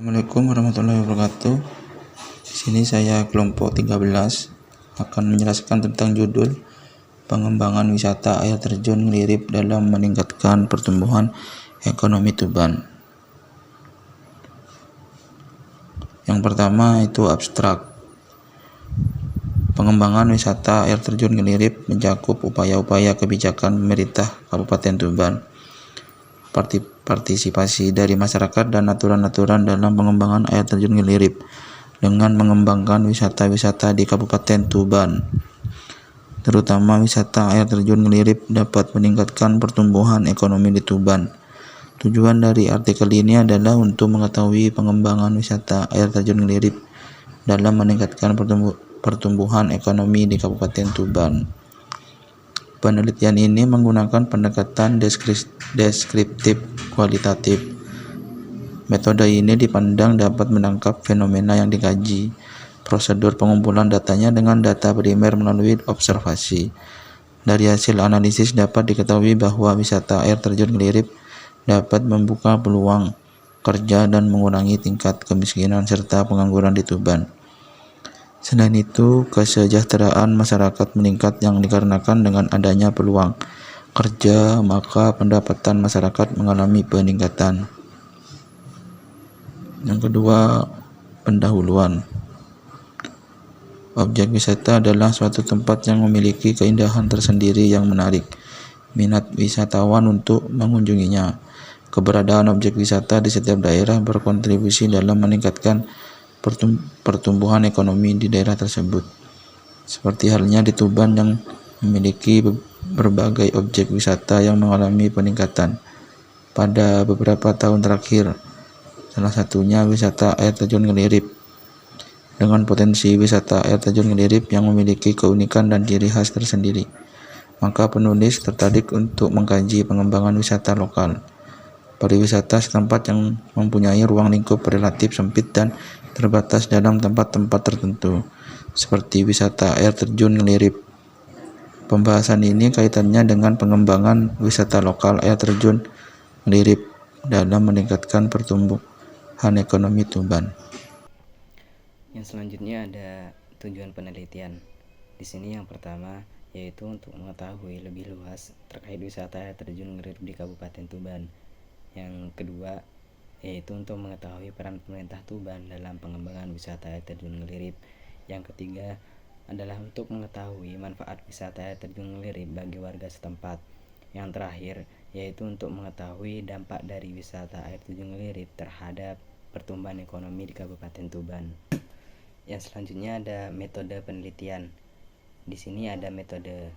Assalamualaikum warahmatullahi wabarakatuh. Di sini saya kelompok 13 akan menjelaskan tentang judul pengembangan wisata air terjun Ngelirip dalam meningkatkan pertumbuhan ekonomi Tuban. Yang pertama itu abstrak. Pengembangan wisata air terjun Ngelirip mencakup upaya-upaya kebijakan pemerintah Kabupaten Tuban, partisipasi dari masyarakat dan aturan-aturan dalam pengembangan air terjun Ngelirip dengan mengembangkan wisata-wisata di Kabupaten Tuban. Terutama wisata air terjun Ngelirip dapat meningkatkan pertumbuhan ekonomi di Tuban. Tujuan dari artikel ini adalah untuk mengetahui pengembangan wisata air terjun Ngelirip dalam meningkatkan pertumbuhan ekonomi di Kabupaten Tuban. Penelitian ini menggunakan pendekatan deskriptif kualitatif. Metode ini dipandang dapat menangkap fenomena yang dikaji. Prosedur pengumpulan datanya dengan data primer melalui observasi. Dari hasil analisis dapat diketahui bahwa wisata air terjun Ngelirip dapat membuka peluang kerja dan mengurangi tingkat kemiskinan serta pengangguran di Tuban. Selain itu, kesejahteraan masyarakat meningkat yang dikarenakan dengan adanya peluang kerja, maka pendapatan masyarakat mengalami peningkatan. Yang kedua, pendahuluan. Objek wisata adalah suatu tempat yang memiliki keindahan tersendiri yang menarik minat wisatawan untuk mengunjunginya. Keberadaan objek wisata di setiap daerah berkontribusi dalam meningkatkan pertumbuhan ekonomi di daerah tersebut. Seperti halnya di Tuban yang memiliki berbagai objek wisata yang mengalami peningkatan pada beberapa tahun terakhir. Salah satunya wisata air terjun Ngelirip. Dengan potensi wisata air terjun Ngelirip yang memiliki keunikan dan ciri khas tersendiri, maka penulis tertarik untuk mengkaji pengembangan wisata lokal. Pariwisata setempat yang mempunyai ruang lingkup relatif sempit dan terbatas dalam tempat-tempat tertentu, seperti wisata air terjun Ngelirip. Pembahasan ini kaitannya dengan pengembangan wisata lokal air terjun Ngelirip dalam meningkatkan pertumbuhan ekonomi Tuban. Yang selanjutnya ada tujuan penelitian. Di sini yang pertama yaitu untuk mengetahui lebih luas terkait wisata air terjun Ngelirip di Kabupaten Tuban. Yang kedua yaitu untuk mengetahui peran pemerintah Tuban dalam pengembangan wisata air terjun Ngelirip. Yang ketiga adalah untuk mengetahui manfaat wisata air terjun Ngelirip bagi warga setempat. Yang terakhir yaitu untuk mengetahui dampak dari wisata air terjun Ngelirip terhadap pertumbuhan ekonomi di Kabupaten Tuban. Yang selanjutnya ada metode penelitian. Di sini ada metode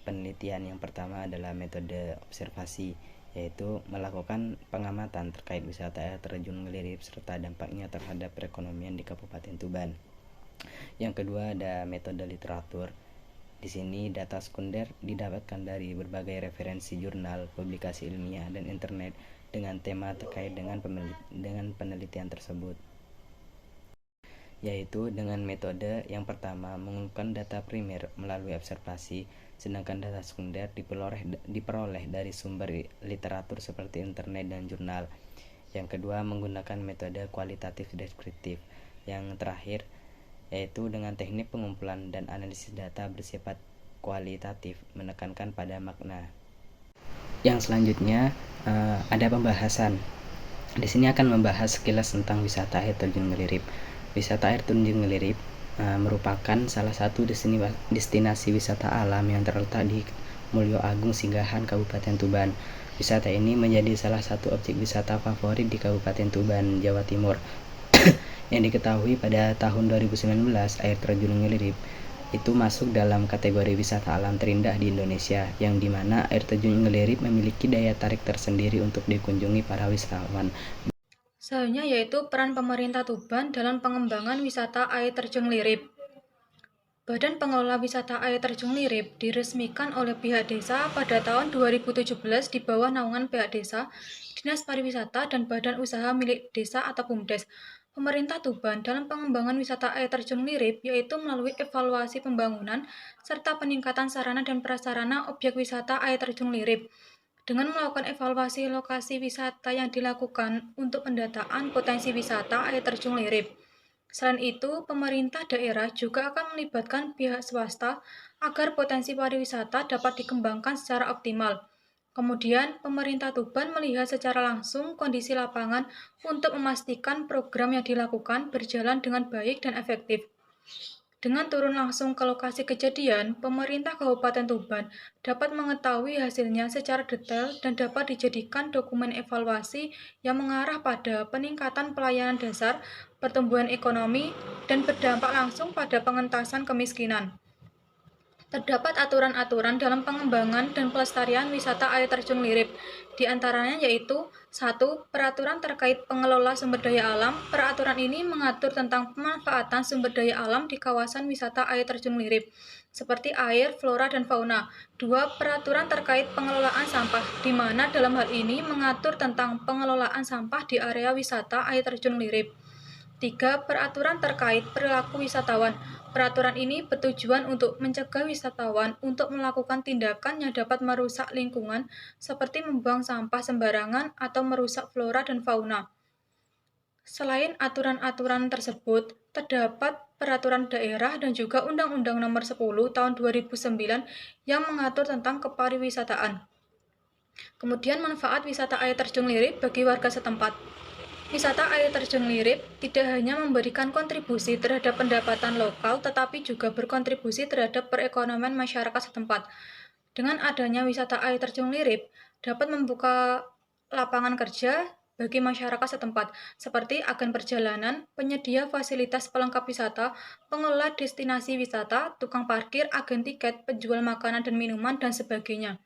penelitian. Yang pertama adalah metode observasi, yaitu melakukan pengamatan terkait wisata air terjun Ngelirip serta dampaknya terhadap perekonomian di Kabupaten Tuban. Yang kedua ada metode literatur. Di sini data sekunder didapatkan dari berbagai referensi jurnal, publikasi ilmiah, dan internet dengan tema terkait dengan penelitian tersebut, yaitu dengan metode yang pertama mengumpulkan data primer melalui observasi, sedangkan data sekunder diperoleh dari sumber literatur seperti internet dan jurnal. Yang kedua menggunakan metode kualitatif deskriptif. Yang terakhir yaitu dengan teknik pengumpulan dan analisis data bersifat kualitatif menekankan pada makna. Yang selanjutnya ada pembahasan. Di sini akan membahas sekilas tentang wisata air terjun Ngelirip. Wisata air terjun Ngelirip merupakan salah satu destinasi wisata alam yang terletak di Mulyo Agung Singgahan, Kabupaten Tuban. Wisata ini menjadi salah satu objek wisata favorit di Kabupaten Tuban, Jawa Timur. Yang diketahui pada tahun 2019, air terjun Ngelirip itu masuk dalam kategori wisata alam terindah di Indonesia, yang dimana air terjun Ngelirip memiliki daya tarik tersendiri untuk dikunjungi para wisatawan. Selanjutnya yaitu peran pemerintah Tuban dalam pengembangan wisata air terjun Ngelirip. Badan Pengelola Wisata Air Terjun Ngelirip diresmikan oleh pihak desa pada tahun 2017 di bawah naungan pihak desa, Dinas Pariwisata, dan Badan Usaha Milik Desa atau BUMDes. Pemerintah Tuban dalam pengembangan wisata air terjun Ngelirip yaitu melalui evaluasi pembangunan serta peningkatan sarana dan prasarana objek wisata air terjun Ngelirip. dengan melakukan evaluasi lokasi wisata yang dilakukan untuk pendataan potensi wisata air terjun Lirip. Selain itu, pemerintah daerah juga akan melibatkan pihak swasta agar potensi pariwisata dapat dikembangkan secara optimal. Kemudian, pemerintah Tuban melihat secara langsung kondisi lapangan untuk memastikan program yang dilakukan berjalan dengan baik dan efektif. Dengan turun langsung ke lokasi kejadian, pemerintah Kabupaten Tuban dapat mengetahui hasilnya secara detail dan dapat dijadikan dokumen evaluasi yang mengarah pada peningkatan pelayanan dasar, pertumbuhan ekonomi, dan berdampak langsung pada pengentasan kemiskinan. Terdapat aturan-aturan dalam pengembangan dan pelestarian wisata air terjun Lirip, di antaranya yaitu 1. Peraturan terkait pengelola sumber daya alam. Peraturan ini mengatur tentang pemanfaatan sumber daya alam di kawasan wisata air terjun Lirip, seperti air, flora, dan fauna. 2. Peraturan terkait pengelolaan sampah, di mana dalam hal ini mengatur tentang pengelolaan sampah di area wisata air terjun Lirip. 3. Peraturan terkait perilaku wisatawan. Peraturan ini bertujuan untuk mencegah wisatawan untuk melakukan tindakan yang dapat merusak lingkungan seperti membuang sampah sembarangan atau merusak flora dan fauna. Selain aturan-aturan tersebut, terdapat peraturan daerah dan juga Undang-Undang Nomor 10 Tahun 2009 yang mengatur tentang kepariwisataan. Kemudian manfaat wisata air terjun Lirip bagi warga setempat. Wisata air terjun Lirip tidak hanya memberikan kontribusi terhadap pendapatan lokal, tetapi juga berkontribusi terhadap perekonomian masyarakat setempat. Dengan adanya wisata air terjun Lirip, dapat membuka lapangan kerja bagi masyarakat setempat, seperti agen perjalanan, penyedia fasilitas pelengkap wisata, pengelola destinasi wisata, tukang parkir, agen tiket, penjual makanan dan minuman, dan sebagainya.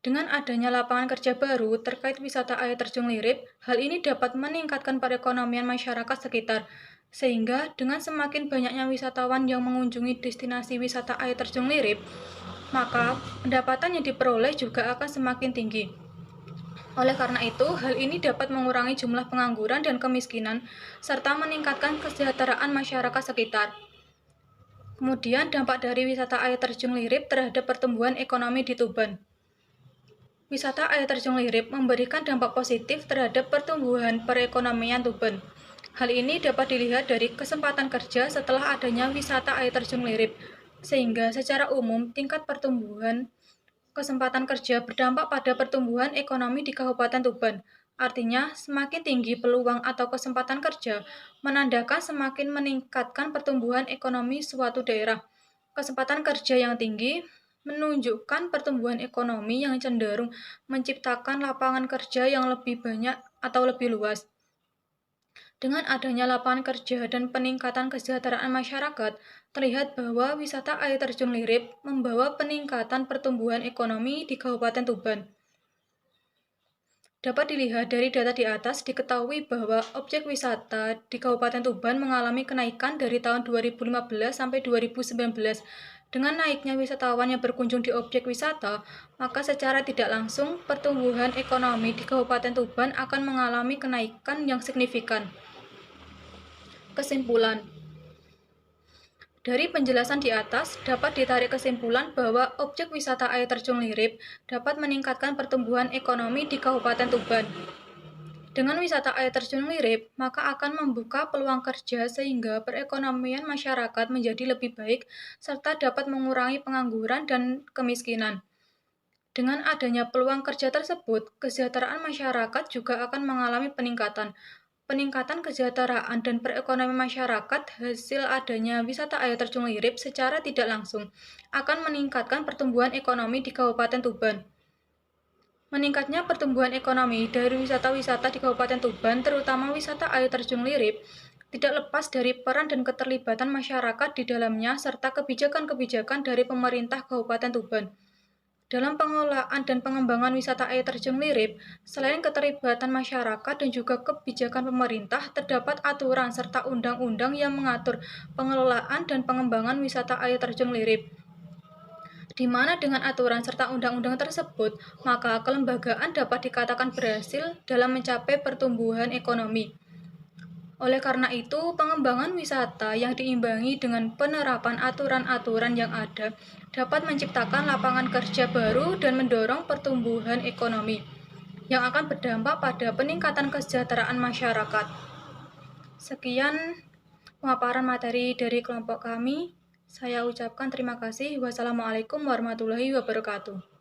Dengan adanya lapangan kerja baru terkait wisata air terjun Lirip, hal ini dapat meningkatkan perekonomian masyarakat sekitar, sehingga dengan semakin banyaknya wisatawan yang mengunjungi destinasi wisata air terjun Lirip, maka pendapatan yang diperoleh juga akan semakin tinggi. Oleh karena itu, hal ini dapat mengurangi jumlah pengangguran dan kemiskinan, serta meningkatkan kesejahteraan masyarakat sekitar. Kemudian, dampak dari wisata air terjun Lirip terhadap pertumbuhan ekonomi di Tuban. Wisata air terjun Lirip memberikan dampak positif terhadap pertumbuhan perekonomian Tuban. Hal ini dapat dilihat dari kesempatan kerja setelah adanya wisata air terjun Lirip, sehingga secara umum tingkat pertumbuhan kesempatan kerja berdampak pada pertumbuhan ekonomi di Kabupaten Tuban. Artinya, semakin tinggi peluang atau kesempatan kerja, menandakan semakin meningkatkan pertumbuhan ekonomi suatu daerah. Kesempatan kerja yang tinggi menunjukkan pertumbuhan ekonomi yang cenderung menciptakan lapangan kerja yang lebih banyak atau lebih luas. Dengan adanya lapangan kerja dan peningkatan kesejahteraan masyarakat, terlihat bahwa wisata air terjun Lirip membawa peningkatan pertumbuhan ekonomi di Kabupaten Tuban. Dapat dilihat dari data di atas, diketahui bahwa objek wisata di Kabupaten Tuban mengalami kenaikan dari tahun 2015 sampai 2019. Dengan naiknya wisatawan yang berkunjung di objek wisata, maka secara tidak langsung pertumbuhan ekonomi di Kabupaten Tuban akan mengalami kenaikan yang signifikan. Kesimpulan. Dari penjelasan di atas, dapat ditarik kesimpulan bahwa objek wisata air terjun Lirip dapat meningkatkan pertumbuhan ekonomi di Kabupaten Tuban. Dengan wisata air terjun Lirip, maka akan membuka peluang kerja sehingga perekonomian masyarakat menjadi lebih baik serta dapat mengurangi pengangguran dan kemiskinan. Dengan adanya peluang kerja tersebut, kesejahteraan masyarakat juga akan mengalami peningkatan. Peningkatan kesejahteraan dan perekonomian masyarakat hasil adanya wisata air terjun Lirip secara tidak langsung akan meningkatkan pertumbuhan ekonomi di Kabupaten Tuban. Meningkatnya pertumbuhan ekonomi dari wisata-wisata di Kabupaten Tuban, terutama wisata air terjun Lirip, tidak lepas dari peran dan keterlibatan masyarakat di dalamnya serta kebijakan-kebijakan dari pemerintah Kabupaten Tuban. Dalam pengelolaan dan pengembangan wisata air terjun Lirip, selain keterlibatan masyarakat dan juga kebijakan pemerintah, terdapat aturan serta undang-undang yang mengatur pengelolaan dan pengembangan wisata air terjun Lirip. Di mana dengan aturan serta undang-undang tersebut, maka kelembagaan dapat dikatakan berhasil dalam mencapai pertumbuhan ekonomi. Oleh karena itu, pengembangan wisata yang diimbangi dengan penerapan aturan-aturan yang ada dapat menciptakan lapangan kerja baru dan mendorong pertumbuhan ekonomi yang akan berdampak pada peningkatan kesejahteraan masyarakat. Sekian pemaparan materi dari kelompok kami. Saya ucapkan terima kasih. Wassalamualaikum warahmatullahi wabarakatuh.